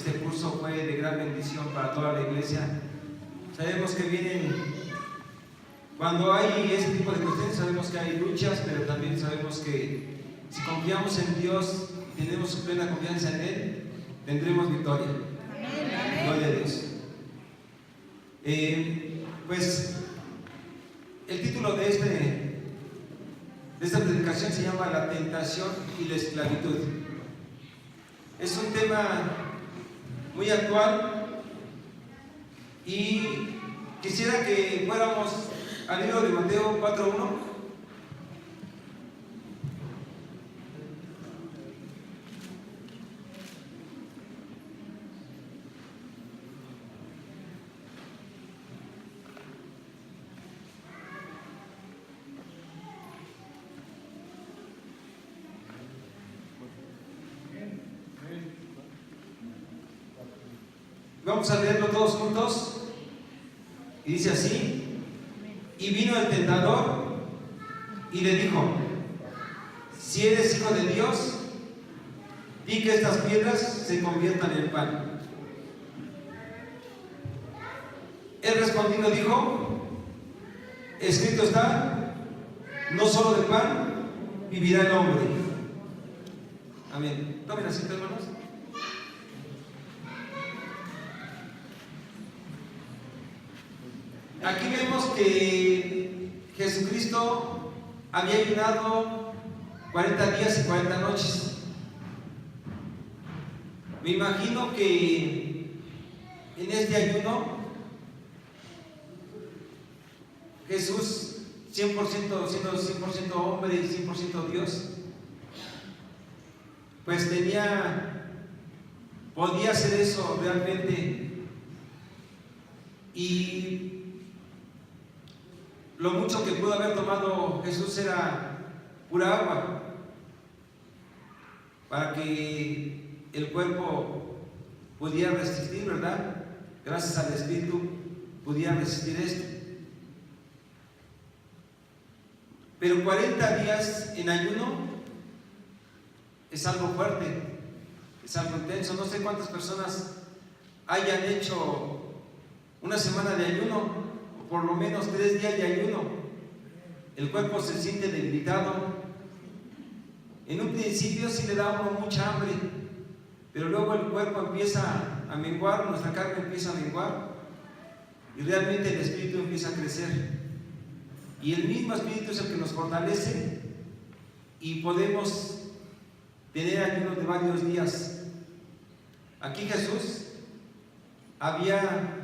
Este curso fue de gran bendición para toda la iglesia. Sabemos que vienen, cuando hay ese tipo de cuestiones, sabemos que hay luchas, pero también sabemos que si confiamos en Dios y tenemos plena confianza en Él, tendremos victoria. Gloria a Dios. Pues el título de esta predicación se llama La tentación y la esclavitud. Es un tema muy actual y quisiera que fuéramos al libro de Mateo 4:1. Vamos a leerlo todos juntos. Y dice así: y vino el tentador y le dijo: si eres hijo de Dios, di que estas piedras se conviertan en pan. Él respondiendo dijo: escrito está, no solo de pan vivirá el hombre. Amén. Tomen asiento, hermanos. Aquí vemos que Jesucristo había ayunado 40 días y 40 noches. Me imagino que en este ayuno Jesús, 100%, siendo 100% hombre y 100% Dios, pues podía hacer eso realmente. Y lo mucho que pudo haber tomado Jesús era pura agua, para que el cuerpo pudiera resistir, ¿verdad? Gracias al Espíritu pudiera resistir esto. Pero 40 días en ayuno es algo fuerte, es algo intenso. No sé cuántas personas hayan hecho una semana de ayuno, por lo menos 3 días de ayuno. El cuerpo se siente debilitado. En un principio sí le da a uno mucha hambre, pero luego el cuerpo empieza a menguar, nuestra carne empieza a menguar y realmente el espíritu empieza a crecer. Y el mismo espíritu es el que nos fortalece y podemos tener ayunos de varios días. Aquí Jesús había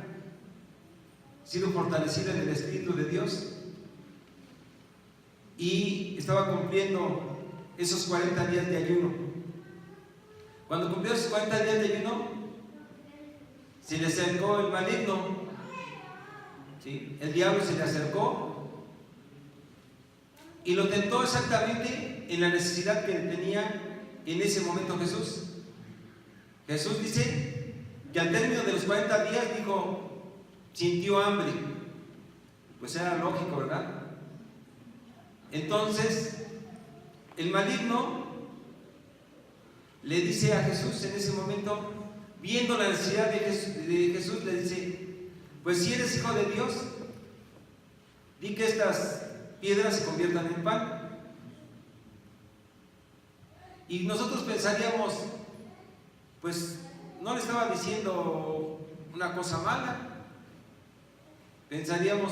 sido fortalecido en el Espíritu de Dios y estaba cumpliendo esos 40 días de ayuno. Cuando cumplió esos 40 días de ayuno, se le acercó el maligno, ¿sí? El diablo se le acercó y lo tentó exactamente en la necesidad que tenía en ese momento Jesús. Jesús dice que al término de los 40 días sintió hambre. Pues era lógico, ¿verdad? Entonces el maligno le dice a Jesús en ese momento, viendo la necesidad de Jesús, le dice: pues si eres hijo de Dios, di que estas piedras se conviertan en pan. Y nosotros pensaríamos, pues no le estaba diciendo una cosa mala. Pensaríamos,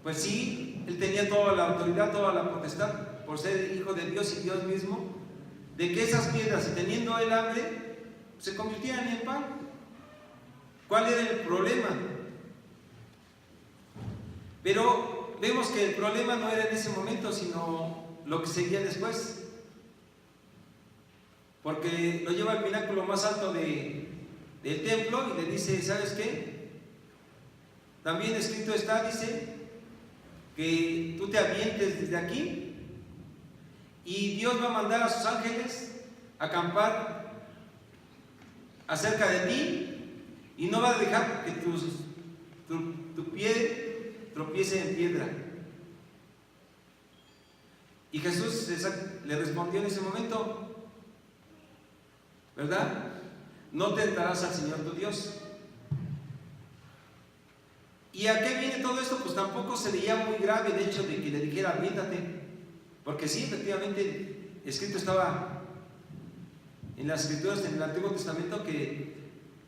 pues sí, él tenía toda la autoridad, toda la potestad, por ser hijo de Dios y Dios mismo, de que esas piedras, teniendo el hambre, se convirtieran en pan. ¿Cuál era el problema? Pero vemos que el problema no era en ese momento, sino lo que seguía después, porque lo lleva al pináculo más alto del templo y le dice: ¿sabes qué? También escrito está, dice, que tú te avientes desde aquí y Dios va a mandar a sus ángeles a acampar acerca de ti y no va a dejar que tu pie tropiece en piedra. Y Jesús le respondió en ese momento, ¿verdad? no tentarás al Señor tu Dios. ¿Y a qué viene todo esto? Pues tampoco se veía muy grave el hecho de que le dijera aviéntate, porque sí, efectivamente, escrito estaba en las escrituras en el Antiguo Testamento que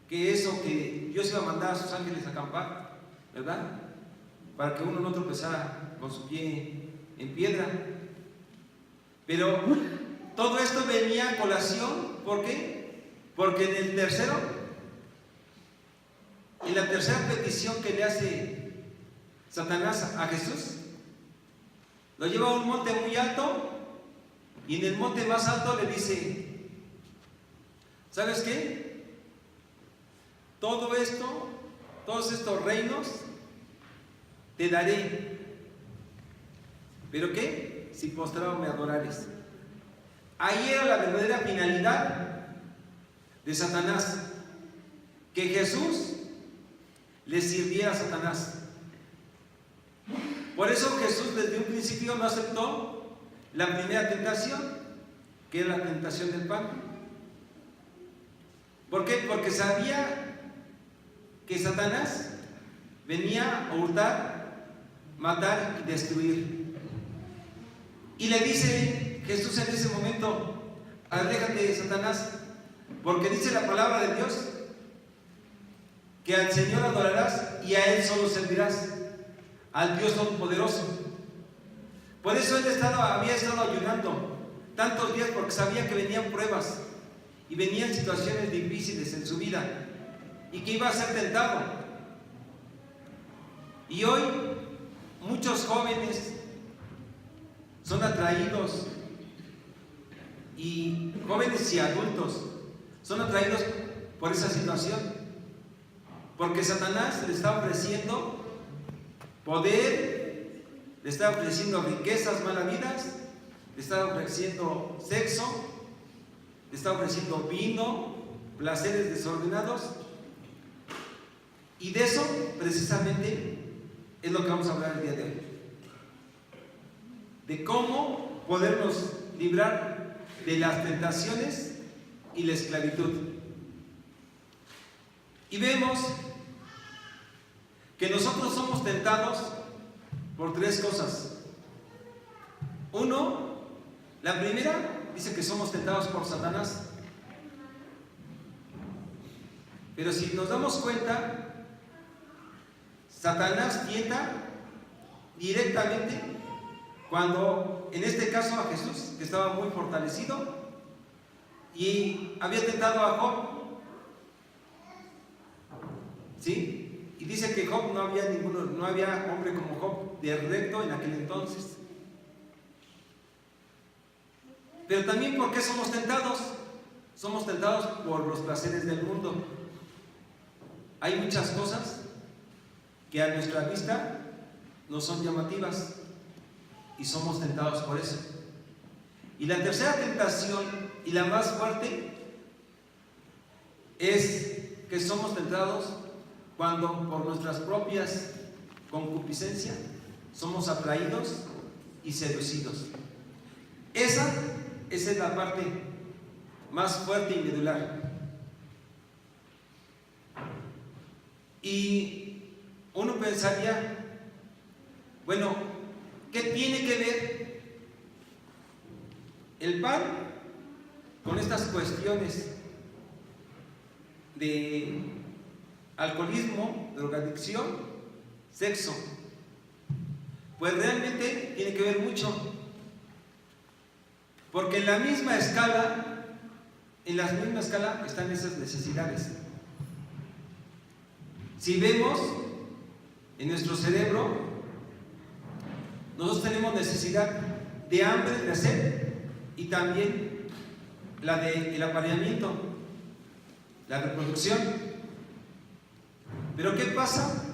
Dios iba a mandar a sus ángeles a acampar, ¿verdad? Para que uno no tropezara con su pie en piedra. Pero todo esto venía a colación, ¿por qué? Porque en la tercera petición que le hace Satanás a Jesús, lo lleva a un monte muy alto y en el monte más alto le dice: ¿sabes qué? Todos estos reinos te daré, ¿pero qué? Si postrado me adorares. Ahí era la verdadera finalidad de Satanás, que Jesús le sirviera a Satanás. Por eso Jesús desde un principio no aceptó la primera tentación, que era la tentación del pan. ¿Por qué? Porque sabía que Satanás venía a hurtar, matar y destruir. Y le dice Jesús en ese momento: aléjate, Satanás, porque dice la palabra de Dios que al Señor adorarás y a Él solo servirás, al Dios Todopoderoso. Por eso Él había estado ayunando tantos días, porque sabía que venían pruebas y venían situaciones difíciles en su vida y que iba a ser tentado. Y hoy muchos jóvenes son atraídos, y jóvenes y adultos son atraídos por esa situación, porque Satanás le está ofreciendo poder, le está ofreciendo riquezas malavidas, le está ofreciendo sexo, le está ofreciendo vino, placeres desordenados. Y de eso precisamente es lo que vamos a hablar el día de hoy, de cómo podernos librar de las tentaciones y la esclavitud. Y vemos que nosotros somos tentados por tres cosas. Uno, la primera, dice que somos tentados por Satanás. Pero si nos damos cuenta, Satanás tienta directamente, cuando en este caso a Jesús, que estaba muy fortalecido, y había tentado a Job, ¿sí? Y dice que Job no había hombre como Job de recto en aquel entonces. Pero también, ¿por qué somos tentados? Somos tentados por los placeres del mundo. Hay muchas cosas que a nuestra vista no son llamativas y somos tentados por eso. Y la tercera tentación, y la más fuerte, es que somos tentados cuando por nuestras propias concupiscencias somos atraídos y seducidos. Esa es la parte más fuerte y medular. Y uno pensaría, bueno, ¿qué tiene que ver el pan con estas cuestiones de alcoholismo, drogadicción, sexo? Pues realmente tiene que ver mucho, porque en la misma escala están esas necesidades. Si vemos en nuestro cerebro, nosotros tenemos necesidad de hambre, de sed, y también la del apareamiento, la reproducción. Pero ¿qué pasa?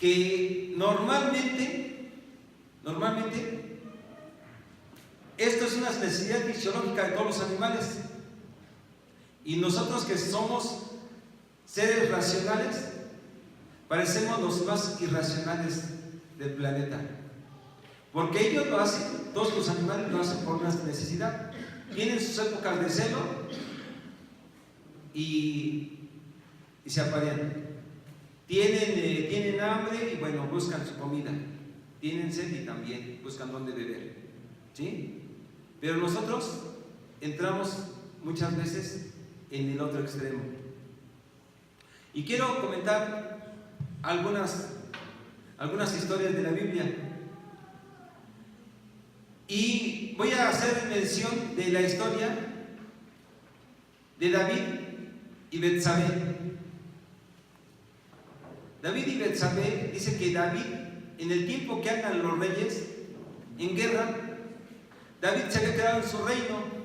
Que normalmente esto es una necesidad fisiológica de todos los animales, y nosotros, que somos seres racionales, parecemos los más irracionales del planeta, porque ellos lo hacen, todos los animales lo hacen por una necesidad. Tienen sus épocas de celo y se aparean. Tienen hambre y bueno, buscan su comida. Tienen sed y también buscan dónde beber. ¿Sí? Pero nosotros entramos muchas veces en el otro extremo. Y quiero comentar algunas historias de la Biblia. Y voy a hacer mención de la historia de David y Betsabé. David y Betsabé, dice que David, en el tiempo que andan los reyes en guerra, David se había quedado en su reino.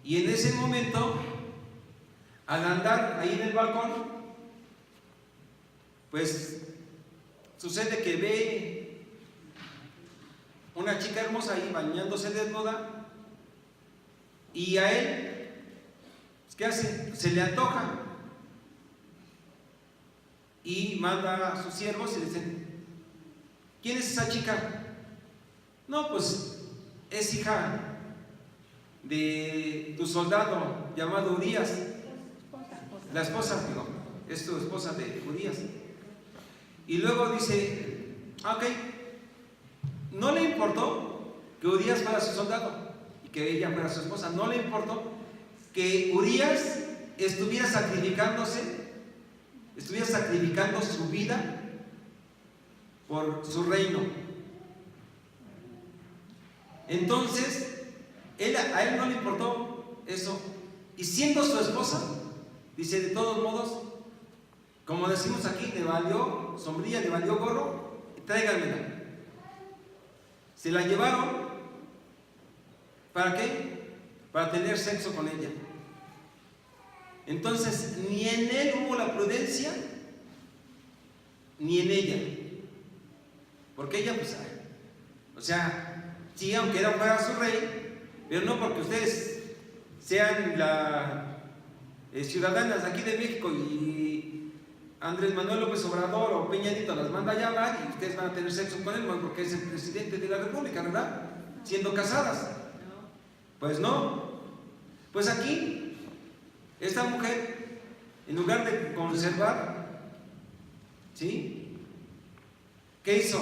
Y en ese momento, al andar ahí en el balcón, pues sucede que ve una chica hermosa ahí bañándose desnuda, y a él, ¿qué hace? Se le antoja y manda a sus siervos y le dicen: ¿quién es esa chica? No, pues es hija de tu soldado llamado Urías. La esposa, digo, es tu esposa de Urías. Y luego dice: ok, no le importó que Urías fuera su soldado y que ella fuera su esposa. No le importó que Urías estuviera sacrificando su vida por su reino. Entonces, a él no le importó eso. Y siendo su esposa, dice, de todos modos, como decimos aquí, le valió sombrilla, le valió gorro, tráiganmela. Se la llevaron. ¿Para qué? Para tener sexo con ella. Entonces, ni en él hubo la prudencia, ni en ella. Porque ella, pues, o sea, sí, aunque fuera su rey, pero no porque ustedes sean ciudadanas de aquí de México y Andrés Manuel López Obrador o Peña Nieto las manda a llamar y ustedes van a tener sexo con él, más porque es el presidente de la República, ¿verdad? Siendo casadas. Pues no. Pues aquí esta mujer, en lugar de conservar, ¿sí? ¿Qué hizo?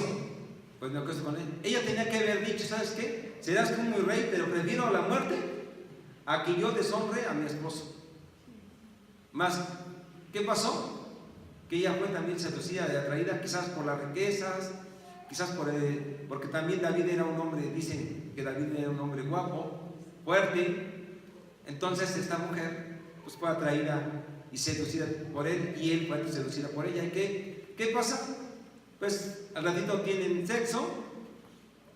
Pues me acuesto con él. Ella tenía que haber dicho: ¿sabes qué? Serás tú muy rey, pero prefiero la muerte a que yo deshonre a mi esposo. Más, ¿qué pasó? Que ella fue también seducida y atraída, quizás por las riquezas, quizás porque también David era un hombre, dicen que David era un hombre guapo, fuerte. Entonces esta mujer pues fue atraída y seducida por él, y él fue seducida por ella. ¿Y qué pasa? Pues al ratito tienen sexo,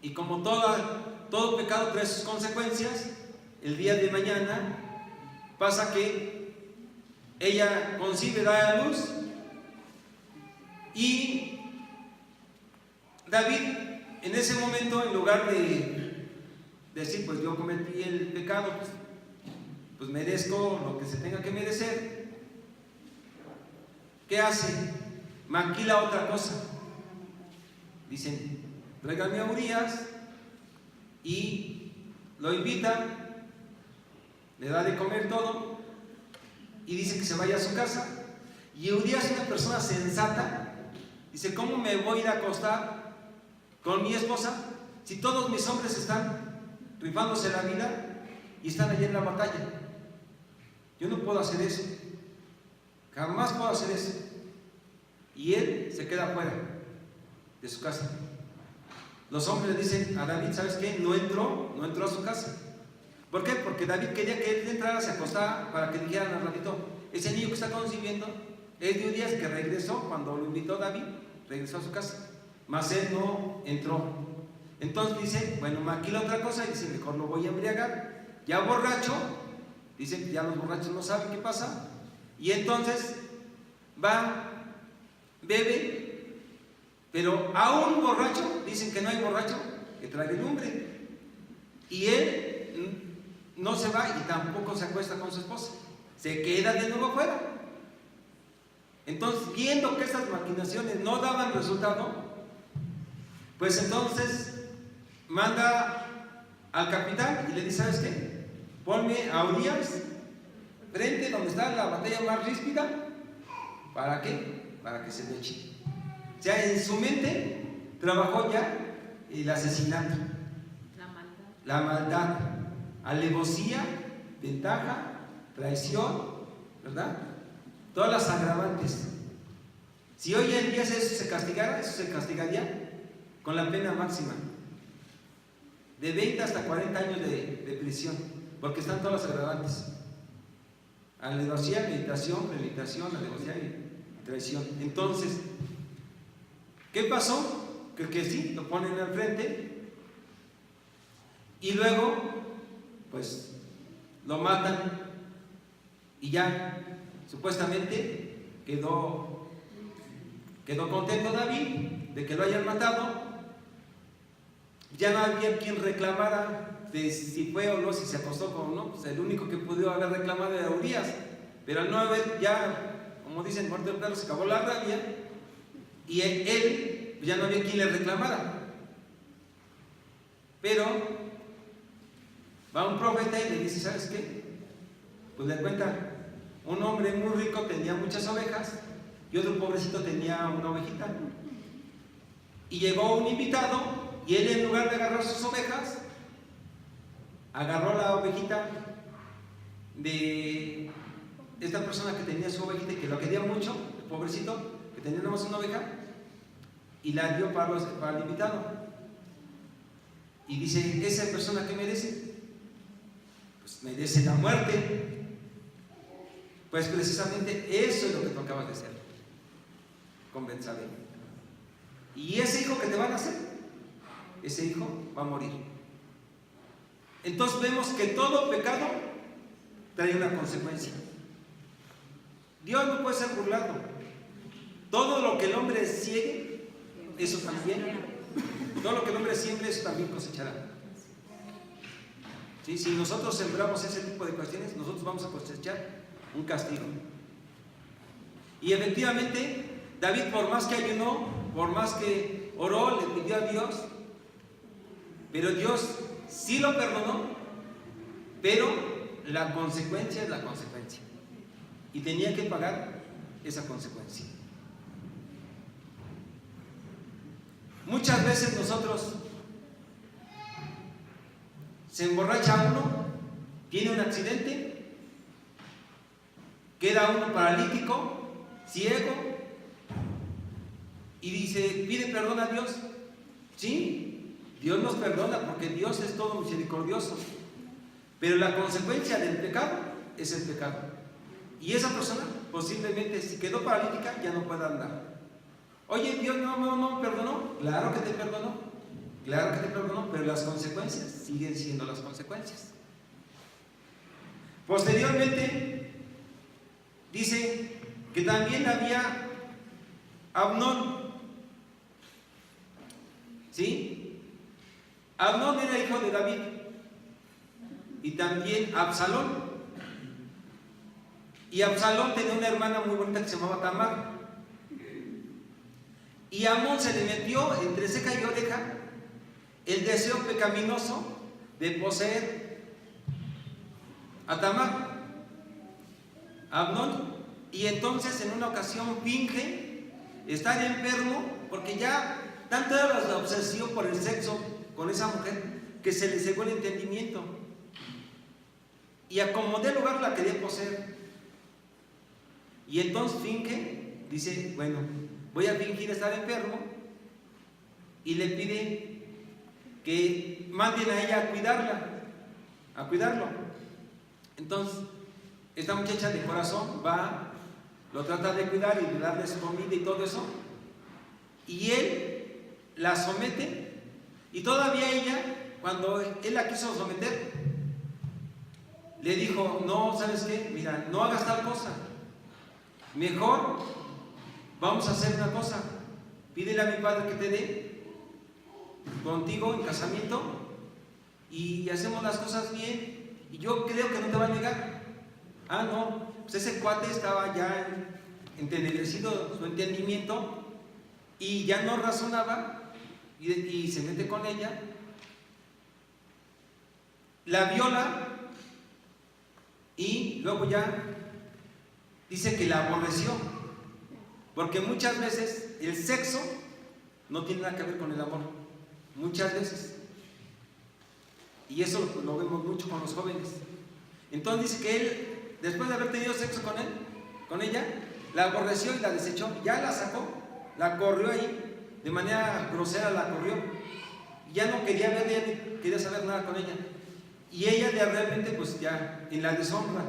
y como todo pecado trae sus consecuencias, el día de mañana pasa que ella concibe, da a luz, y David en ese momento, en lugar de decir: pues yo cometí el pecado, pues merezco lo que se tenga que merecer, ¿qué hace? Maquila otra cosa. Dicen: tráigame a Urías, y lo invita, le da de comer todo y dice que se vaya a su casa. Y Urías es una persona sensata, dice: ¿cómo me voy a ir a acostar con mi esposa si todos mis hombres están rifándose la vida y están allí en la batalla? Yo no puedo hacer eso, jamás puedo hacer eso. Y él se queda fuera de su casa. Los hombres le dicen a David: ¿sabes qué? No entró a su casa. ¿Por qué? Porque David quería que él entrara, se acostara, para que dijeran al ratito: ese niño que está concibiendo es de Urías, que regresó cuando lo invitó David, regresó a su casa, mas él no entró. Entonces dice: bueno, maquila otra cosa, y dice: mejor lo voy a embriagar. Ya borracho, dicen que ya los borrachos no saben qué pasa, y entonces va, bebe, pero aún borracho, dicen que no hay borracho que trague lumbre, y él no se va y tampoco se acuesta con su esposa, se queda de nuevo afuera. Entonces, viendo que estas maquinaciones no daban resultado, pues entonces manda al capitán y le dice: ¿sabes qué? Ponme a Urías frente donde está la batalla más ríspida. ¿Para qué? Para que se le eche. O sea, en su mente trabajó ya el asesinato, la maldad, alevosía, ventaja, traición, ¿verdad? Todas las agravantes. Si hoy en día eso se castigara, eso se castigaría con la pena máxima, de 20 hasta 40 años de prisión, porque están todas las agravantes: alevosía, meditación, premeditación, alevosía y traición. Entonces, ¿qué pasó? Que sí, lo ponen al frente y luego, pues, lo matan y ya, supuestamente, quedó contento David de que lo hayan matado. Ya no había quien reclamara de si fue o no, si se acostó o no. Pues el único que pudo haber reclamado era Urías, pero al no haber ya, como dicen, muerto el perro, se acabó la rabia y él ya no había quien le reclamara. Pero va un profeta y le dice: ¿sabes qué? Pues le cuenta, un hombre muy rico tenía muchas ovejas y otro pobrecito tenía una ovejita. Y llegó un invitado y él, en lugar de agarrar sus ovejas, agarró la ovejita de esta persona que tenía su ovejita y que lo quería mucho, el pobrecito, que tenía nada más una oveja, y la dio para el invitado. Y dice: ¿esa persona qué merece? Pues merece la muerte. Pues precisamente eso es lo que tú acabas de hacer con Betsabé. Y ese hijo que te van a hacer, ese hijo va a morir. Entonces vemos que todo pecado trae una consecuencia. Dios no puede ser burlado. Todo lo que el hombre siegue, eso también. Todo lo que el hombre siembre, eso también cosechará. ¿Sí? Si nosotros sembramos ese tipo de cuestiones, nosotros vamos a cosechar un castigo. Y efectivamente, David, por más que ayunó, por más que oró, le pidió a Dios, pero Dios sí lo perdonó, pero la consecuencia es la consecuencia. Y tenía que pagar esa consecuencia. Muchas veces nosotros, se emborracha uno, tiene un accidente, queda uno paralítico, ciego, y dice, pide perdón a Dios. Sí, Dios nos perdona porque Dios es todo misericordioso, pero la consecuencia del pecado es el pecado. Y esa persona posiblemente, si quedó paralítica, ya no pueda andar. Oye, Dios no perdonó. Claro que te perdonó, claro que te perdonó, pero las consecuencias siguen siendo las consecuencias. Posteriormente dice que también había Amnón. ¿Sí? Amnón era hijo de David, y también Absalón. Y Absalón tenía una hermana muy bonita que se llamaba Tamar. Y a Amnón se le metió entre ceja y oreja el deseo pecaminoso de poseer a Tamar, Amnón. Y entonces en una ocasión finge estar enfermo, porque ya tanto era la obsesión por el sexo con esa mujer que se le cegó el entendimiento, y a como dé lugar la quería poseer. Y entonces finge, dice, bueno, voy a fingir estar enfermo, y le pide que manden a ella a cuidarlo. Entonces esta muchacha de corazón va, lo trata de cuidar y de darle su comida y todo eso, y él la somete. Y todavía ella, cuando él la quiso someter, le dijo, no, ¿sabes qué? Mira, no hagas tal cosa, mejor vamos a hacer una cosa, pídele a mi padre que te dé contigo en casamiento y hacemos las cosas bien, y yo creo que no te va a negar. Ah, no, pues ese cuate estaba ya entenebrecido su entendimiento y ya no razonaba, y se mete con ella, la viola, Y luego ya dice que la aborreció, porque muchas veces el sexo no tiene nada que ver con el amor, muchas veces. Y eso lo vemos mucho con los jóvenes. Entonces dice que él, después de haber tenido sexo con ella, la aborreció y la desechó. Ya la sacó, la corrió ahí, de manera grosera la corrió. Ya no quería verla, ya no quería saber nada con ella. Y ella ya realmente, pues ya, en la deshonra.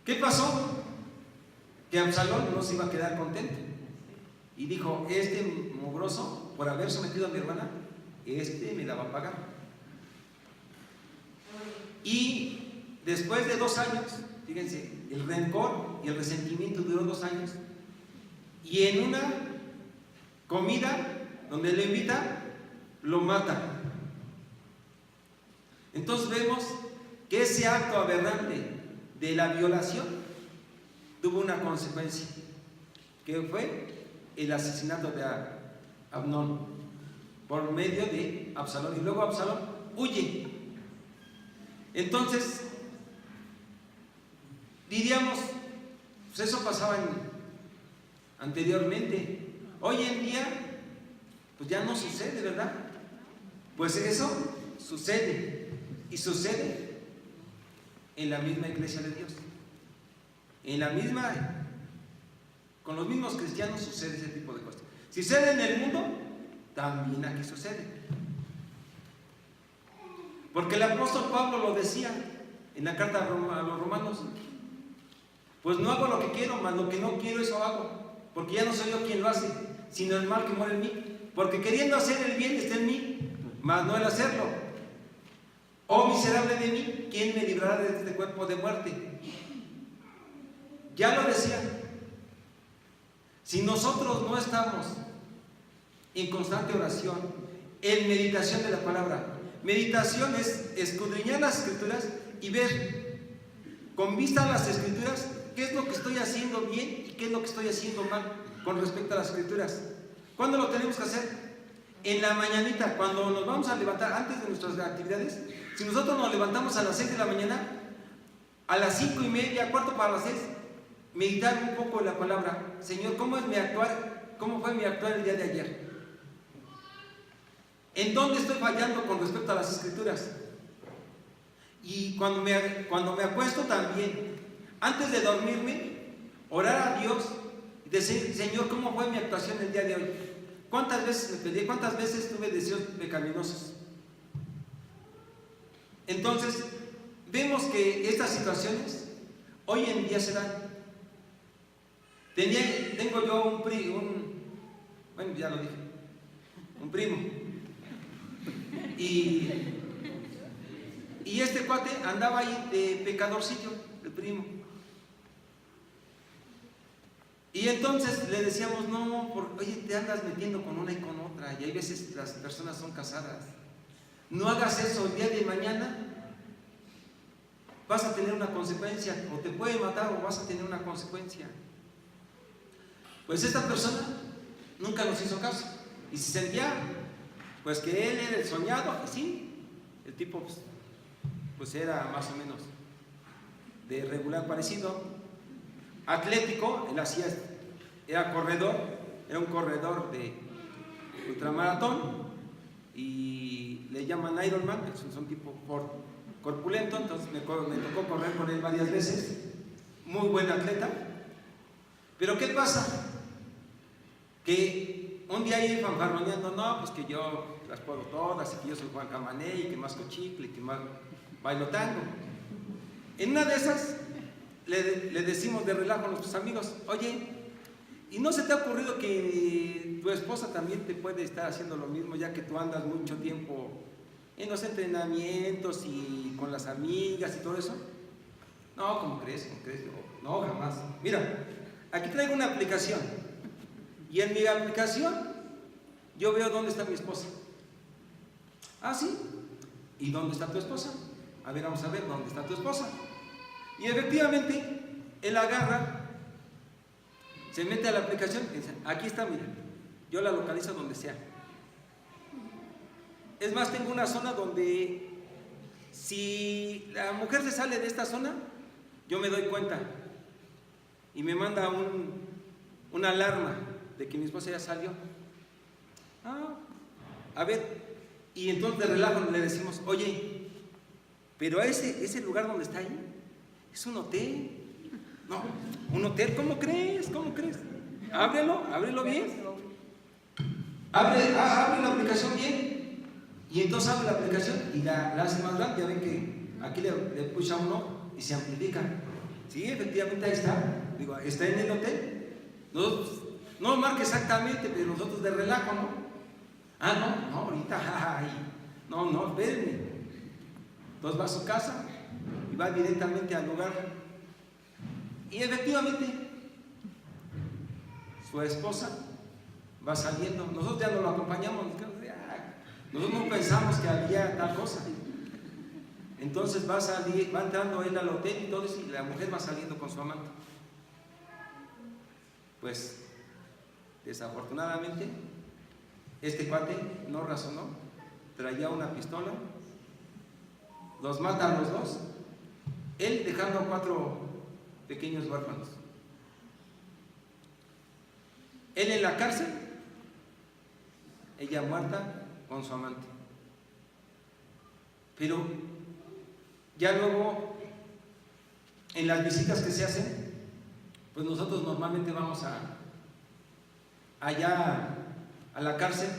¿Qué pasó? Que Absalón no se iba a quedar contento. Y dijo, este mugroso, por haber sometido a mi hermana, me la va a pagar. Y después de 2 años, fíjense, el rencor y el resentimiento duró 2 años. Y en una comida donde le invita, lo mata. Entonces vemos que ese acto aberrante de la violación tuvo una consecuencia, que fue el asesinato de Amnón por medio de Absalón. Y luego Absalón huye. Entonces, diríamos, pues eso pasaba anteriormente. Hoy en día, pues ya no sucede, ¿verdad? Pues eso sucede, y sucede en la misma iglesia de Dios. Con los mismos cristianos sucede ese tipo de cosas. Si sucede en el mundo, también aquí sucede. Porque el apóstol Pablo lo decía en la carta a los romanos: pues no hago lo que quiero, mas lo que no quiero eso hago, porque ya no soy yo quien lo hace, sino el mal que mora en mí. Porque queriendo hacer el bien está en mí, mas no el hacerlo. Oh miserable de mí, ¿quién me librará de este cuerpo de muerte? Ya lo decía. Si nosotros no estamos en constante oración, en meditación de la palabra, meditación es escudriñar las escrituras y ver con vista a las escrituras qué es lo que estoy haciendo bien y qué es lo que estoy haciendo mal con respecto a las escrituras. ¿Cuándo lo tenemos que hacer? En la mañanita, cuando nos vamos a levantar antes de nuestras actividades. Si nosotros nos levantamos a las 6 de la mañana, a las 5:30, 5:45, meditar un poco en la palabra. Señor, ¿cómo es mi actuar? ¿Cómo fue mi actuar el día de ayer? ¿En dónde estoy fallando con respecto a las escrituras? Y cuando me acuesto también, antes de dormirme, orar a Dios y decir: Señor, ¿cómo fue mi actuación el día de hoy? ¿Cuántas veces me peleé? ¿Cuántas veces tuve deseos pecaminosos? Entonces, vemos que estas situaciones hoy en día se dan. Tengo yo bueno, ya lo dije, un primo. Y este cuate andaba ahí de pecadorcillo, el primo. Y entonces le decíamos: no, oye, te andas metiendo con una y con otra, y hay veces las personas son casadas. No hagas eso, el día de mañana vas a tener una consecuencia, o te puede matar o vas a tener una consecuencia. Pues esta persona nunca nos hizo caso y se sentía pues que él era el soñado. Y sí, el tipo pues era más o menos de regular parecido, atlético. Él era corredor, era un corredor de ultramaratón y le llaman Ironman. Es un tipo corpulento. Entonces me tocó correr con él varias veces. Muy buen atleta. Pero ¿qué pasa? Que un día ahí fanfarroneando: no, pues que yo las puedo todas, y que yo soy Juan Camané, y que masco chicle, y que más bailo tango. En una de esas le decimos de relajo a nuestros amigos: oye, ¿y no se te ha ocurrido que tu esposa también te puede estar haciendo lo mismo, ya que tú andas mucho tiempo en los entrenamientos y con las amigas y todo eso? No, ¿cómo crees? No, jamás. Mira, aquí traigo una aplicación, y en mi aplicación yo veo dónde está mi esposa. Ah, sí. ¿Y dónde está tu esposa? A ver, vamos a ver dónde está tu esposa. Y efectivamente él agarra, se mete a la aplicación y dice: aquí está, mira, yo la localizo donde sea. Es más, tengo una zona donde Si la mujer se sale de esta zona, yo me doy cuenta y me manda una alarma de que mi esposa ya salió. A ver, y entonces de relajo le decimos, oye, pero ese lugar donde está ahí es un hotel. No, un hotel, ¿cómo crees? ¿Cómo crees? Ábrelo bien. Abre la aplicación bien. Y entonces abre la aplicación y la hace más grande. Ya ven que aquí le pucha uno y se amplifica. Sí, efectivamente ahí está. Digo, está en el hotel. Nosotros, no marca exactamente, pero nosotros de relajo, ¿no? No, ahorita, no, espérenme. Entonces va a su casa y va directamente al lugar. Y efectivamente, su esposa va saliendo. Nosotros ya no lo acompañamos. Nosotros no pensamos que había tal cosa. Entonces va entrando él al hotel y todo eso, y la mujer va saliendo con su amante. Pues, desafortunadamente, este cuate no razonó, traía una pistola, los mata a los dos, él dejando a 4 pequeños huérfanos. Él en la cárcel, ella muerta con su amante. Pero ya luego, en las visitas que se hacen, pues nosotros normalmente vamos allá a la cárcel.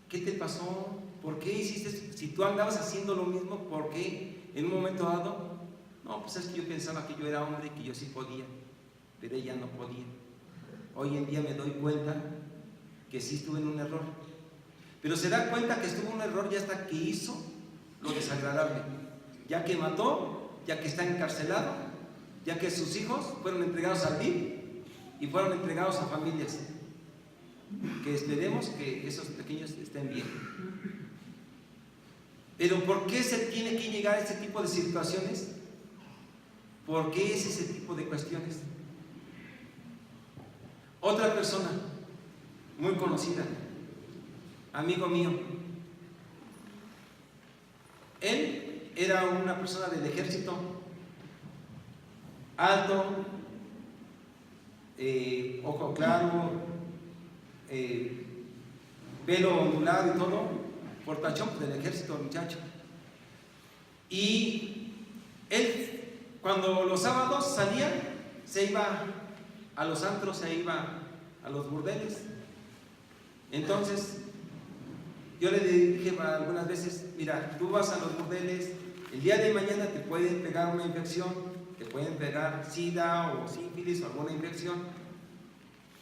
¿Qué te pasó? ¿Por qué hiciste? Si tú andabas haciendo lo mismo, ¿por qué en un momento dado? No, pues es que yo pensaba que yo era hombre y que yo sí podía, pero ella no podía. Hoy en día me doy cuenta que sí estuve en un error, pero se da cuenta que estuvo en un error ya hasta que hizo lo desagradable, ya que mató, ya que está encarcelado, ya que sus hijos fueron entregados al DIF y fueron entregados a familias. Que esperemos que esos pequeños estén bien. Pero ¿por qué se tiene que llegar a este tipo de situaciones? ¿Por qué es ese tipo de cuestiones? Otra persona muy conocida, amigo mío, él era una persona del ejército, alto, ojo claro, pelo ondulado y todo, portachón del ejército, muchacho. Y él, cuando los sábados salía, se iba a los antros, se iba a los burdeles. Entonces, yo le dije algunas veces, mira, tú vas a los burdeles, el día de mañana te pueden pegar una infección, te pueden pegar sida o sífilis o alguna infección,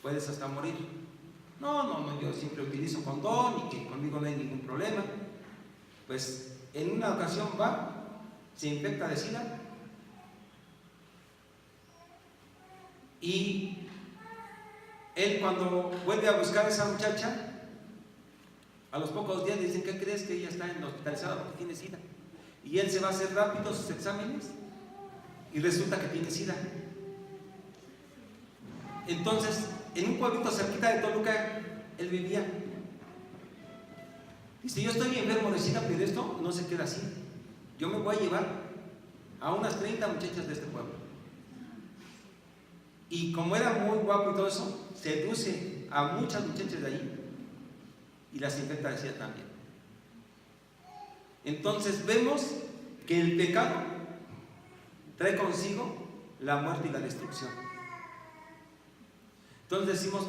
puedes hasta morir. No, yo siempre utilizo condón y que conmigo no hay ningún problema. Pues en una ocasión va, se infecta de sida y él, cuando vuelve a buscar a esa muchacha, a los pocos días le dicen, ¿qué crees? Que ella está hospitalizada porque tiene sida. Y él se va a hacer rápido sus exámenes y resulta que tiene sida. Entonces, en un pueblito cerquita de Toluca, él vivía. Dice, yo estoy enfermo de sida, pero esto no se queda así. Yo me voy a llevar a unas 30 muchachas de este pueblo. Y como era muy guapo y todo eso, seduce a muchas muchachas de ahí y las infecta de sida también. Entonces vemos que el pecado trae consigo la muerte y la destrucción. Entonces decimos,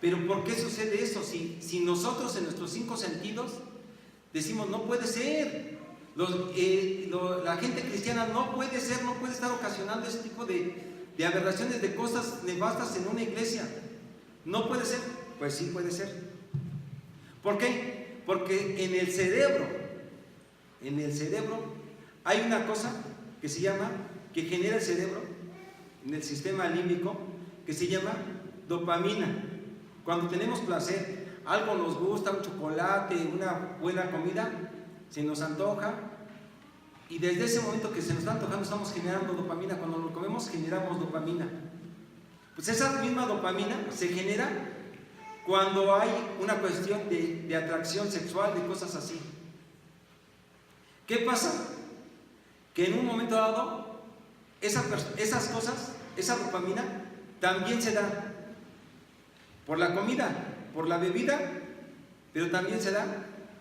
¿pero por qué sucede eso? Si nosotros en nuestros 5 sentidos decimos, no puede ser, la gente cristiana no puede estar ocasionando ese tipo de aberraciones, de cosas nefastas en una iglesia. No puede ser. Pues sí puede ser. ¿Por qué? Porque en el cerebro hay una cosa que se llama, que genera el cerebro, en el sistema límbico, que se llama dopamina. Cuando tenemos placer, algo nos gusta, un chocolate, una buena comida, se nos antoja, y desde ese momento que se nos está antojando estamos generando dopamina. Cuando lo comemos generamos dopamina. Pues esa misma dopamina se genera cuando hay una cuestión de atracción sexual, de cosas así. ¿Qué pasa? Que en un momento dado, esas cosas, esa dopamina, también se da por la comida, por la bebida, pero también se da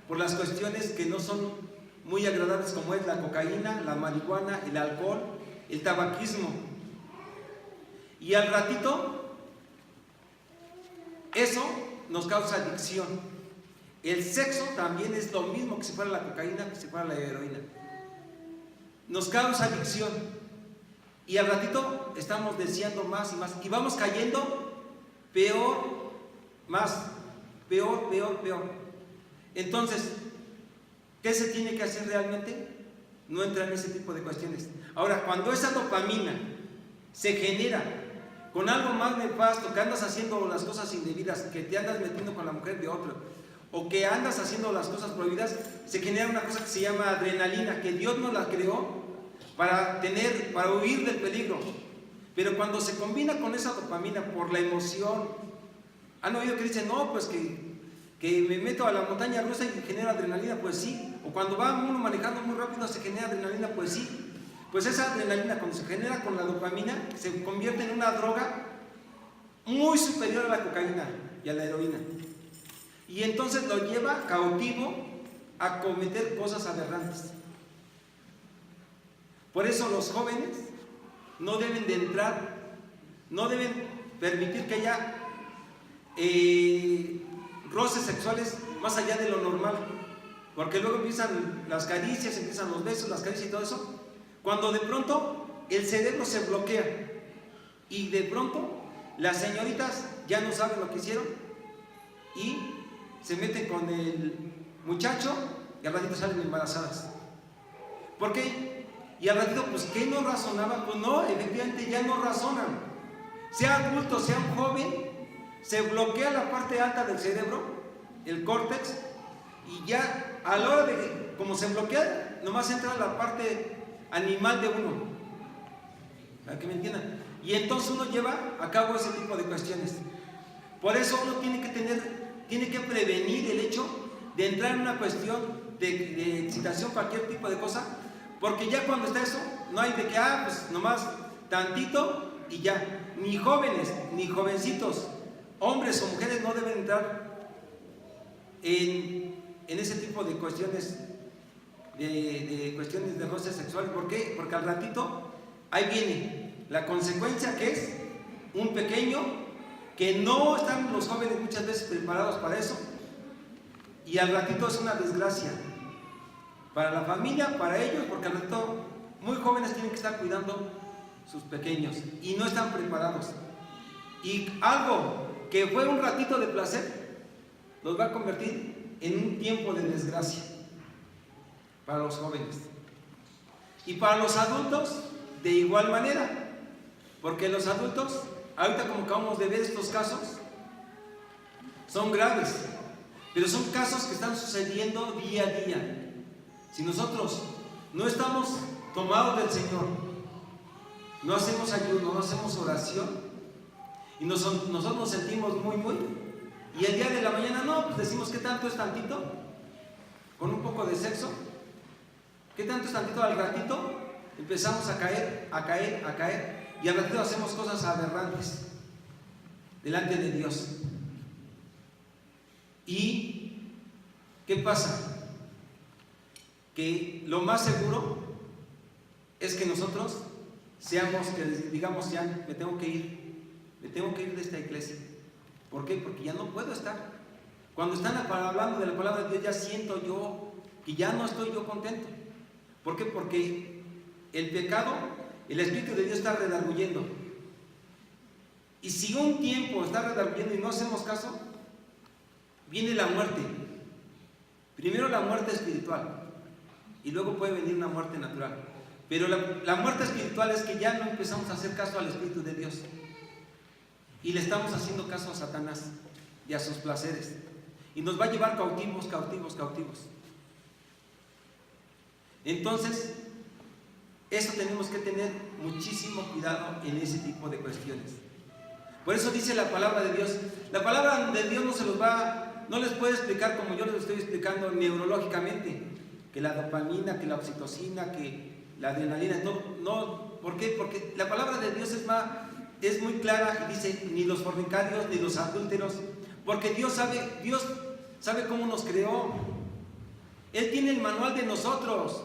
por las cuestiones que no son muy agradables, como es la cocaína, la marihuana, el alcohol, el tabaquismo. Y al ratito, eso nos causa adicción. El sexo también es lo mismo que si fuera la cocaína, que si fuera la heroína. Nos causa adicción. Y al ratito estamos deseando más y más. Y vamos cayendo peor, más, peor, peor, peor. Entonces, ¿qué se tiene que hacer realmente? No entrar en ese tipo de cuestiones. Ahora, cuando esa dopamina se genera con algo más nefasto, que andas haciendo las cosas indebidas, que te andas metiendo con la mujer de otro, o que andas haciendo las cosas prohibidas, se genera una cosa que se llama adrenalina, que Dios nos la creó para huir del peligro. Pero cuando se combina con esa dopamina por la emoción, ¿han oído que dicen, no, pues que me meto a la montaña rusa y genera adrenalina? Pues sí. O cuando va uno manejando muy rápido se genera adrenalina, pues sí. Pues esa adrenalina, cuando se genera con la dopamina, se convierte en una droga muy superior a la cocaína y a la heroína. Y entonces lo lleva cautivo a cometer cosas aberrantes. Por eso los jóvenes no deben de entrar, no deben permitir que haya roces sexuales más allá de lo normal, porque luego empiezan las caricias, empiezan los besos, las caricias y todo eso, cuando de pronto el cerebro se bloquea y de pronto las señoritas ya no saben lo que hicieron y se meten con el muchacho y al ratito salen embarazadas. ¿Por qué? Y al ratito, pues, ¿qué no razonaban? Pues no, efectivamente ya no razonan. Sea adulto, sea un joven, se bloquea la parte alta del cerebro, el córtex, y ya a la hora de, como se bloquea, nomás entra la parte animal de uno, para que me entiendan. Y entonces uno lleva a cabo ese tipo de cuestiones. Por eso uno tiene que prevenir el hecho de entrar en una cuestión de excitación, cualquier tipo de cosa, porque ya cuando está eso, no hay de que, pues nomás tantito y ya. Ni jóvenes, ni jovencitos, hombres o mujeres no deben entrar en ese tipo de cuestiones, de cuestiones de roce sexual. ¿Por qué? Porque al ratito, ahí viene la consecuencia, que es un pequeño, que no están los jóvenes muchas veces preparados para eso, y al ratito es una desgracia para la familia, para ellos, porque al ratito muy jóvenes tienen que estar cuidando sus pequeños y no están preparados, y algo que fue un ratito de placer los va a convertir en un tiempo de desgracia para los jóvenes. Y para los adultos de igual manera, porque los adultos, ahorita como acabamos de ver estos casos, son graves, pero son casos que están sucediendo día a día. Si nosotros no estamos tomados del Señor, no hacemos ayuno, no hacemos oración, y nosotros nos sentimos muy, y el día de la mañana no, pues decimos, ¿qué tanto es tantito? Con un poco de sexo, ¿qué tanto es tantito? Al ratito empezamos a caer, y al ratito hacemos cosas aberrantes delante de Dios. ¿Y qué pasa? Que lo más seguro es que nosotros seamos, que digamos, ya me tengo que ir de esta iglesia. ¿Por qué? Porque ya no puedo estar. Cuando están hablando de la palabra de Dios, ya siento yo que ya no estoy yo contento. ¿Por qué? Porque el pecado, el Espíritu de Dios está redarguyendo. Y si un tiempo está redarguyendo y no hacemos caso, viene la muerte. Primero la muerte espiritual, y luego puede venir una muerte natural. Pero la muerte espiritual es que ya no empezamos a hacer caso al Espíritu de Dios y le estamos haciendo caso a Satanás y a sus placeres, y nos va a llevar cautivos. Entonces, eso tenemos que tener muchísimo cuidado en ese tipo de cuestiones. Por eso dice la palabra de Dios. La palabra de Dios no les puede explicar como yo les estoy explicando neurológicamente. que la dopamina, que la oxitocina, que la adrenalina, no, ¿por qué? Porque la palabra de Dios es muy clara y dice, ni los fornicarios, ni los adúlteros, porque Dios sabe cómo nos creó. Él tiene el manual de nosotros.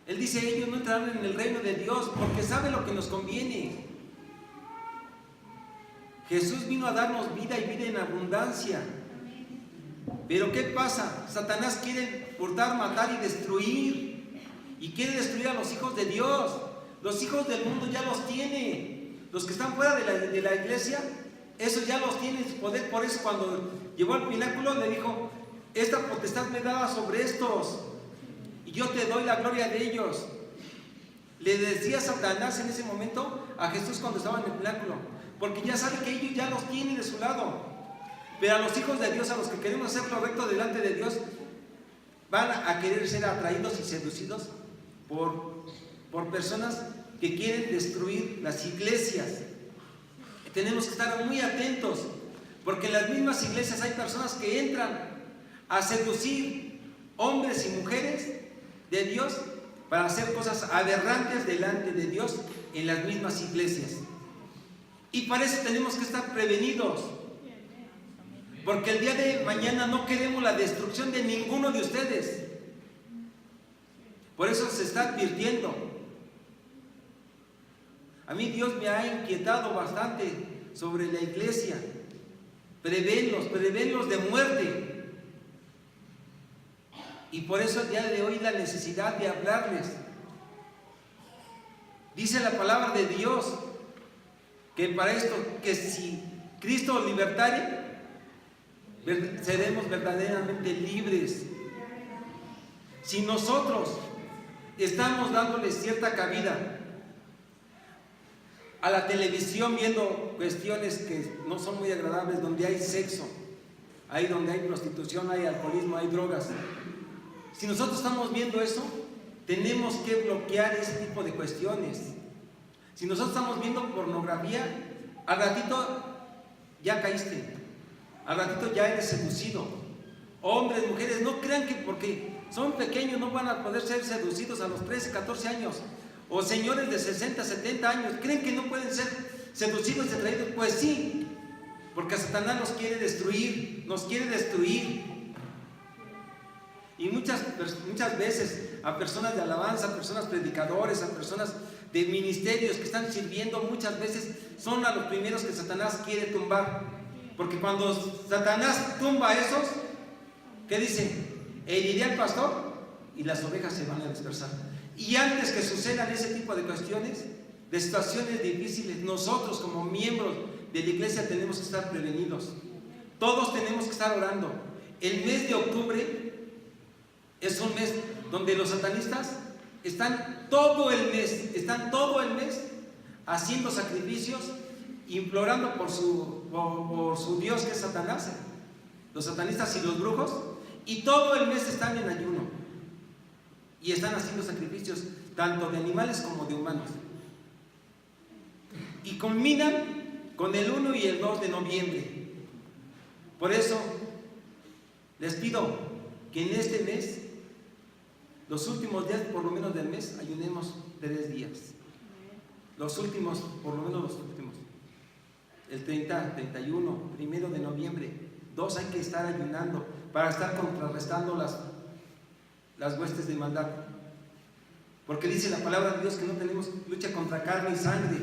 Él dice, ellos no entrarán en el reino de Dios porque sabe lo que nos conviene. Jesús vino a darnos vida y vida en abundancia. Pero ¿qué pasa? Satanás quiere hurtar, matar y destruir. Y quiere destruir a los hijos de Dios. Los hijos del mundo ya los tiene. Los que están fuera de la iglesia, esos ya los tienen su poder. Por eso cuando llegó al pináculo le dijo, esta potestad me daba sobre estos, y yo te doy la gloria de ellos. Le decía Satanás en ese momento a Jesús cuando estaba en el pináculo, porque ya sabe que ellos ya los tienen de su lado. Pero a los hijos de Dios, a los que queremos hacer lo recto delante de Dios, van a querer ser atraídos y seducidos por personas que quieren destruir las iglesias. Tenemos que estar muy atentos, porque en las mismas iglesias hay personas que entran a seducir hombres y mujeres de Dios para hacer cosas aberrantes delante de Dios en las mismas iglesias. Y para eso tenemos que estar prevenidos, porque el día de mañana no queremos la destrucción de ninguno de ustedes. Por eso se está advirtiendo. A mí Dios me ha inquietado bastante sobre la iglesia. Prevenlos de muerte. Y por eso el día de hoy la necesidad de hablarles. Dice la palabra de Dios que para esto, que si Cristo libertare, seremos verdaderamente libres. Si nosotros estamos dándole cierta cabida a la televisión, viendo cuestiones que no son muy agradables, donde hay sexo, ahí donde hay prostitución, hay alcoholismo, hay drogas. Si nosotros estamos viendo eso, tenemos que bloquear ese tipo de cuestiones. Si nosotros estamos viendo pornografía, al ratito ya caíste, al ratito ya eres seducido. Hombres, mujeres, no crean que porque son pequeños no van a poder ser seducidos a los 13, 14 años. O señores de 60, 70 años, ¿creen que no pueden ser seducidos y atraídos? Pues sí, porque Satanás nos quiere destruir, Y muchas veces a personas de alabanza, a personas predicadores, a personas de ministerios que están sirviendo, muchas veces son a los primeros que Satanás quiere tumbar. Porque cuando Satanás tumba a esos, ¿qué dice? Heriré al pastor y las ovejas se van a dispersar. Y antes que sucedan ese tipo de cuestiones, de situaciones difíciles, nosotros como miembros de la iglesia tenemos que estar prevenidos. Todos tenemos que estar orando. El mes de octubre es un mes donde los satanistas están todo el mes haciendo sacrificios, implorando por su Dios que es Satanás, los satanistas y los brujos, y todo el mes están en ayuno y están haciendo sacrificios tanto de animales como de humanos, y culminan con el 1 y el 2 de noviembre. Por eso les pido que en este mes, los últimos días por lo menos del mes, ayunemos 3 días. Los últimos, por lo menos los últimos. El 30, 31, 1 de noviembre, 2 hay que estar ayunando para estar contrarrestando las huestes de maldad. Porque dice la palabra de Dios que no tenemos lucha contra carne y sangre,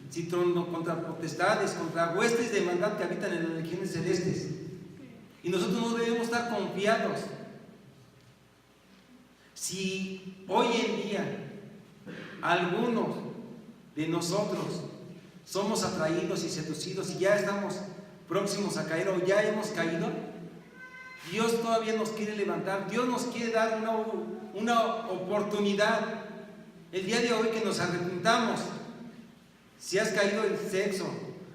sino contra potestades, contra huestes de maldad que habitan en las regiones celestes. Y nosotros no debemos estar confiados. Si hoy en día algunos de nosotros somos atraídos y seducidos y ya estamos próximos a caer o ya hemos caído, Dios todavía nos quiere levantar. Dios nos quiere dar una oportunidad el día de hoy que nos arrepintamos. Si has caído en sexo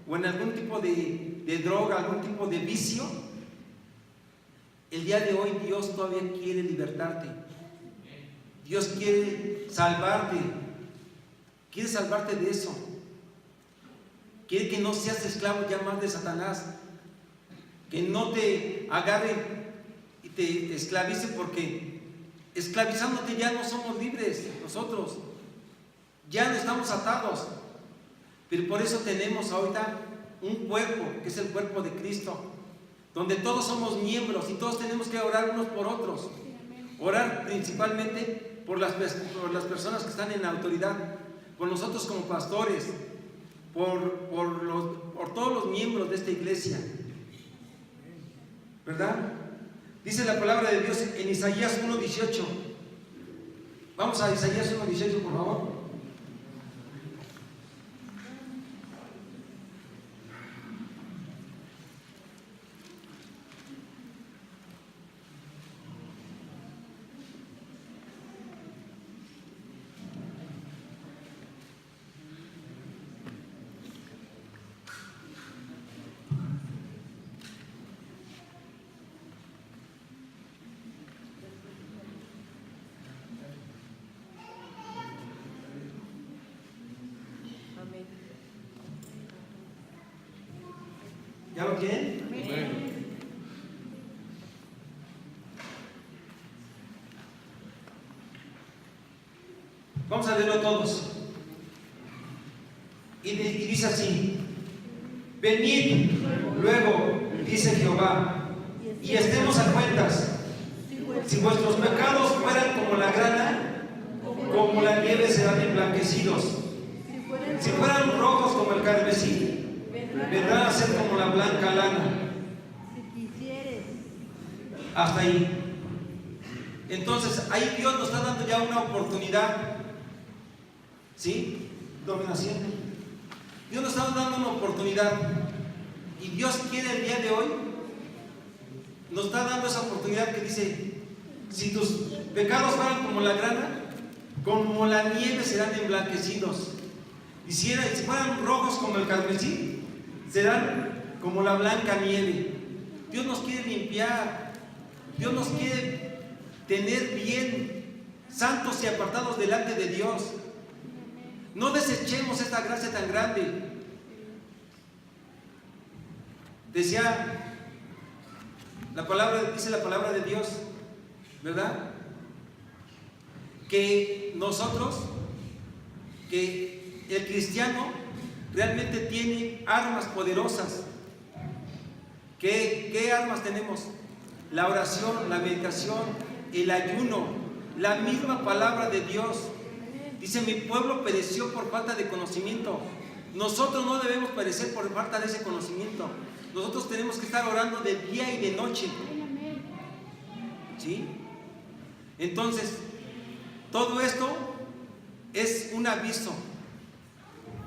o en algún tipo de droga, algún tipo de vicio, el día de hoy Dios todavía quiere libertarte. Dios quiere salvarte de eso. Quiere que no seas esclavo ya más de Satanás, que no te agarre y te esclavice, porque esclavizándote ya no somos libres nosotros, ya no estamos atados. Pero por eso tenemos ahorita un cuerpo, que es el cuerpo de Cristo, donde todos somos miembros y todos tenemos que orar unos por otros. Orar principalmente por las personas que están en la autoridad, por nosotros como pastores, por todos los miembros de esta iglesia, ¿verdad? Dice la palabra de Dios en Isaías 1:18. Vamos a Isaías 1:18, por favor. ¿Ya lo tienen? Vamos a leerlo todos. Y dice así: venid luego, dice Jehová, y estemos a cuentas. Si vuestros pecados fueran como la grana, como la nieve serán emblanquecidos. Si fueran rojos como el carmesí, vendrán a ser como la blanca lana. Hasta ahí. Entonces ahí Dios nos está dando ya una oportunidad. ¿Sí? Dominación. Dios nos está dando una oportunidad, y Dios quiere el día de hoy, nos está dando esa oportunidad que dice: si tus pecados fueran como la grana, como la nieve serán emblanquecidos. Y si fueran rojos como el carmesí, serán como la blanca nieve. Dios nos quiere limpiar. Dios nos quiere tener bien, santos y apartados delante de Dios. No desechemos esta gracia tan grande. Decía la palabra, dice la palabra de Dios, ¿verdad? Que nosotros, que el cristiano realmente tiene armas poderosas. ¿Qué armas tenemos? La oración, la meditación, el ayuno, la misma palabra de Dios. Dice: mi pueblo pereció por falta de conocimiento. Nosotros no debemos perecer por falta de ese conocimiento. Nosotros tenemos que estar orando de día y de noche. ¿Sí? Entonces, todo esto es un aviso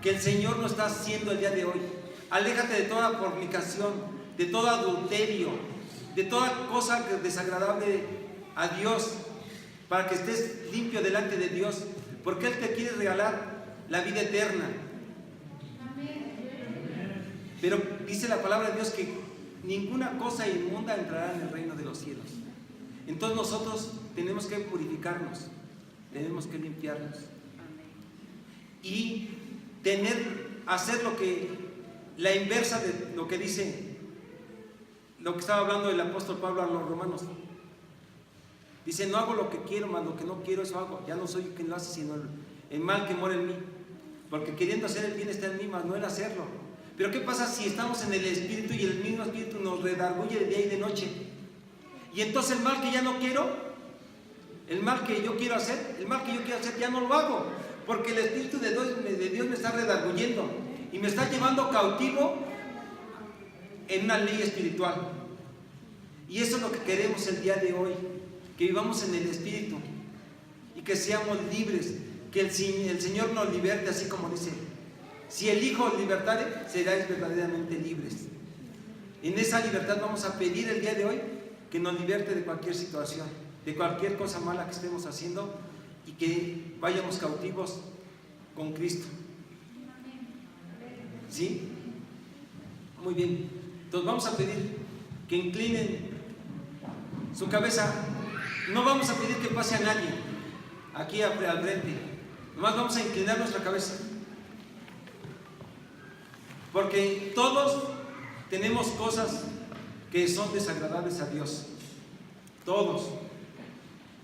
que el Señor nos está haciendo el día de hoy. Aléjate de toda fornicación, de todo adulterio, de toda cosa desagradable a Dios, para que estés limpio delante de Dios, porque Él te quiere regalar la vida eterna. Pero dice la palabra de Dios que ninguna cosa inmunda entrará en el reino de los cielos. Entonces nosotros tenemos que purificarnos, tenemos que limpiarnos y hacer la inversa de lo que dice, lo que estaba hablando el apóstol Pablo a los romanos. Dice: no hago lo que quiero, mas lo que no quiero, eso hago. Ya no soy quien lo hace, sino el mal que mora en mí. Porque queriendo hacer el bien está en mí, mas no el hacerlo. Pero ¿qué pasa si estamos en el Espíritu y el mismo Espíritu nos redarguye de día y de noche? Y entonces el mal que ya no quiero, el mal que yo quiero hacer, ya no lo hago. Porque el Espíritu de Dios me está redarguyendo y me está llevando cautivo en una ley espiritual. Y eso es lo que queremos el día de hoy. Que vivamos en el Espíritu y que seamos libres, que el Señor nos liberte, así como dice: si el Hijo os libertare, seráis verdaderamente libres. En esa libertad vamos a pedir el día de hoy que nos liberte de cualquier situación, de cualquier cosa mala que estemos haciendo, y que vayamos cautivos con Cristo. ¿Sí? Muy bien. Entonces vamos a pedir que inclinen su cabeza. No vamos a pedir que pase a nadie aquí al frente. Nomás vamos a inclinar nuestra cabeza. Porque todos tenemos cosas que son desagradables a Dios. todos.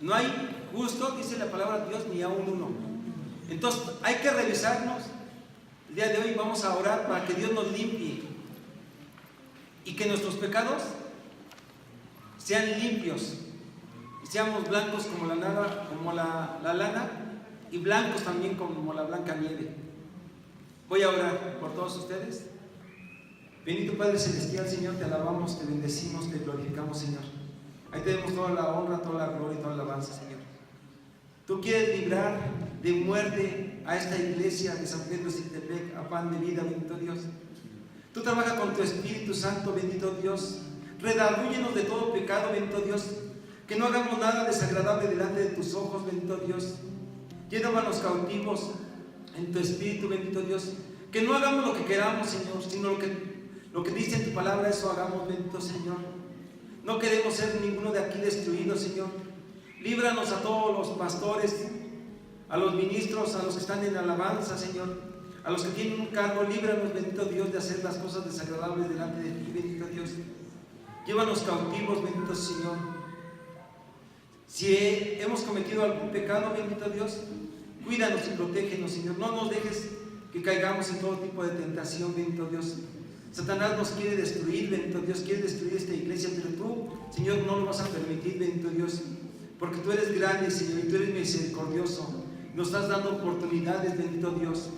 No hay justo, dice la palabra de Dios, ni aún uno. Entonces hay que revisarnos. El día de hoy vamos a orar para que Dios nos limpie y que nuestros pecados sean limpios y seamos blancos como la lana, y blancos también como la blanca nieve. Voy a orar por todos ustedes. Bendito Padre Celestial, Señor, te alabamos, te bendecimos, te glorificamos, Señor. Ahí tenemos toda la honra, toda la gloria y toda la alabanza, Señor. Tú quieres librar de muerte a esta iglesia de San Pedro Sintepec, a pan de vida, bendito Dios. Tú trabajas con tu Espíritu Santo, bendito Dios. Redargúyenos de todo pecado, bendito Dios. Que no hagamos nada desagradable delante de tus ojos, bendito Dios. Llévanos a los cautivos en tu Espíritu, bendito Dios. Que no hagamos lo que queramos, Señor, sino lo que dice en tu palabra, eso hagamos, bendito Señor. No queremos ser ninguno de aquí destruido, Señor. Líbranos a todos los pastores, a los ministros, a los que están en alabanza, Señor, a los que tienen un cargo. Líbranos, bendito Dios, de hacer las cosas desagradables delante de ti, bendito Dios. Llévanos cautivos, bendito Señor. Si hemos cometido algún pecado, bendito Dios, cuídanos y protégenos, Señor. No nos dejes que caigamos en todo tipo de tentación, bendito Dios. Satanás nos quiere destruir, bendito Dios, quiere destruir esta iglesia, pero tú, Señor, no lo vas a permitir, bendito Dios, porque tú eres grande, Señor, y tú eres misericordioso. Nos estás dando oportunidades, bendito Dios,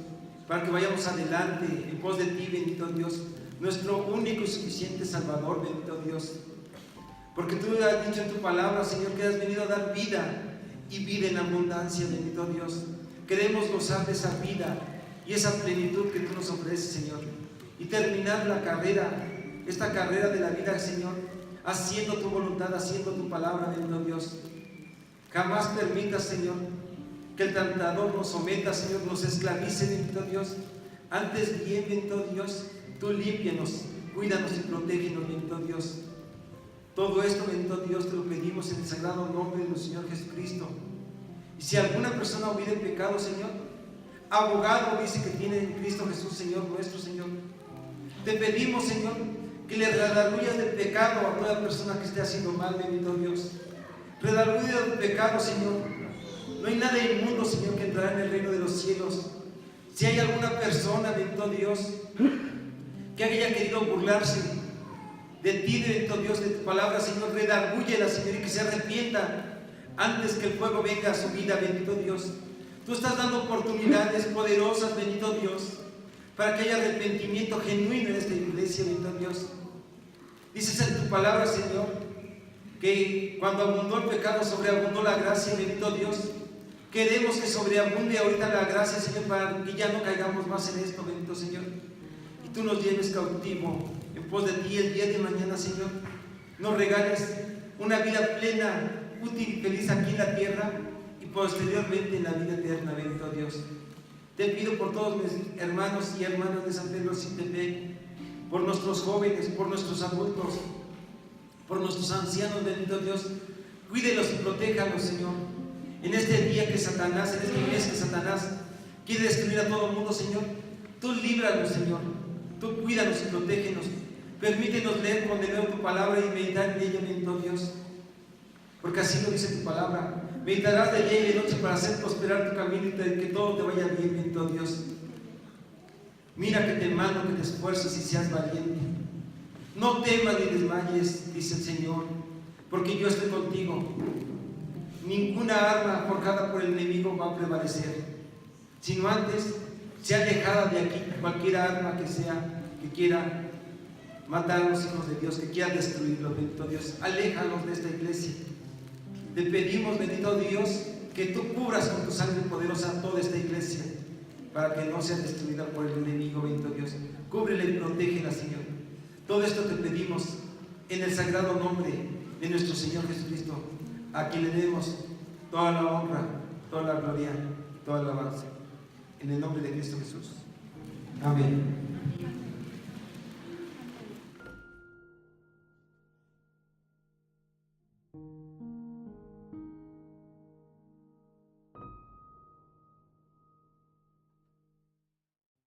para que vayamos adelante en pos de ti, bendito Dios, nuestro único y suficiente Salvador, bendito Dios. Porque tú has dicho en tu palabra, Señor, que has venido a dar vida y vida en abundancia, bendito Dios. Queremos gozar de esa vida y esa plenitud que tú nos ofreces, Señor, y terminar la carrera, esta carrera de la vida, Señor, haciendo tu voluntad, haciendo tu palabra, bendito Dios. Jamás permitas, Señor, que el tentador nos someta, Señor, nos esclavice, bendito Dios. Antes bien, bendito Dios, tú límpianos, cuídanos y protégenos, bendito Dios. Todo esto, bendito Dios, te lo pedimos en el sagrado nombre de nuestro Señor Jesucristo. Y si alguna persona hubiera pecado, Señor, abogado dice que tiene en Cristo Jesús, Señor nuestro, Señor. Te pedimos, Señor, que le redarguyas del pecado a toda persona que esté haciendo mal, bendito Dios. Redarguya del pecado, Señor. No hay nada inmundo, Señor, que entrará en el reino de los cielos. Si hay alguna persona, bendito Dios, que haya querido burlarse de ti, bendito Dios, de tu palabra, Señor, redargúyela, Señor, y que se arrepienta antes que el fuego venga a su vida, bendito Dios. Tú estás dando oportunidades poderosas, bendito Dios, para que haya arrepentimiento genuino en esta iglesia, bendito Dios. Dices en tu palabra, Señor, que cuando abundó el pecado, sobreabundó la gracia, bendito Dios. Queremos que sobreabunde ahorita la gracia, Señor, para que ya no caigamos más en esto, bendito Señor. Y tú nos lleves cautivo en pos de ti el día de mañana, Señor. Nos regales una vida plena, útil y feliz aquí en la tierra y posteriormente en la vida eterna, bendito Dios. Te pido por todos mis hermanos y hermanas de San Pedro Sintepec, por nuestros jóvenes, por nuestros adultos, por nuestros ancianos, bendito Dios. Cuídelos y protéjalos, Señor. En este día que Satanás, en este mes que Satanás quiere destruir a todo el mundo, Señor, tú líbranos, Señor. Tú cuídanos y protégenos. Permítenos leer con denuedo tu palabra y meditar en ella, bendito Dios. Porque así lo dice tu palabra. Meditarás de día y de noche para hacer prosperar tu camino y que todo te vaya bien, bendito Dios. Mira que te mando que te esfuerces y seas valiente. No temas ni desmayes, dice el Señor, porque yo estoy contigo. Ninguna arma forjada por el enemigo va a prevalecer, sino antes sea alejada de aquí cualquier arma que sea, que quiera matar a los hijos de Dios, que quiera destruirlos, bendito Dios. Aléjalos de esta iglesia. Te pedimos, bendito Dios, que tú cubras con tu sangre poderosa toda esta iglesia, para que no sea destruida por el enemigo, bendito Dios. Cúbrela y protégela, Señor. Todo esto te pedimos en el sagrado nombre de nuestro Señor Jesucristo, a quien le demos toda la honra, toda la gloria, toda la alabanza. En el nombre de Cristo Jesús. Amén.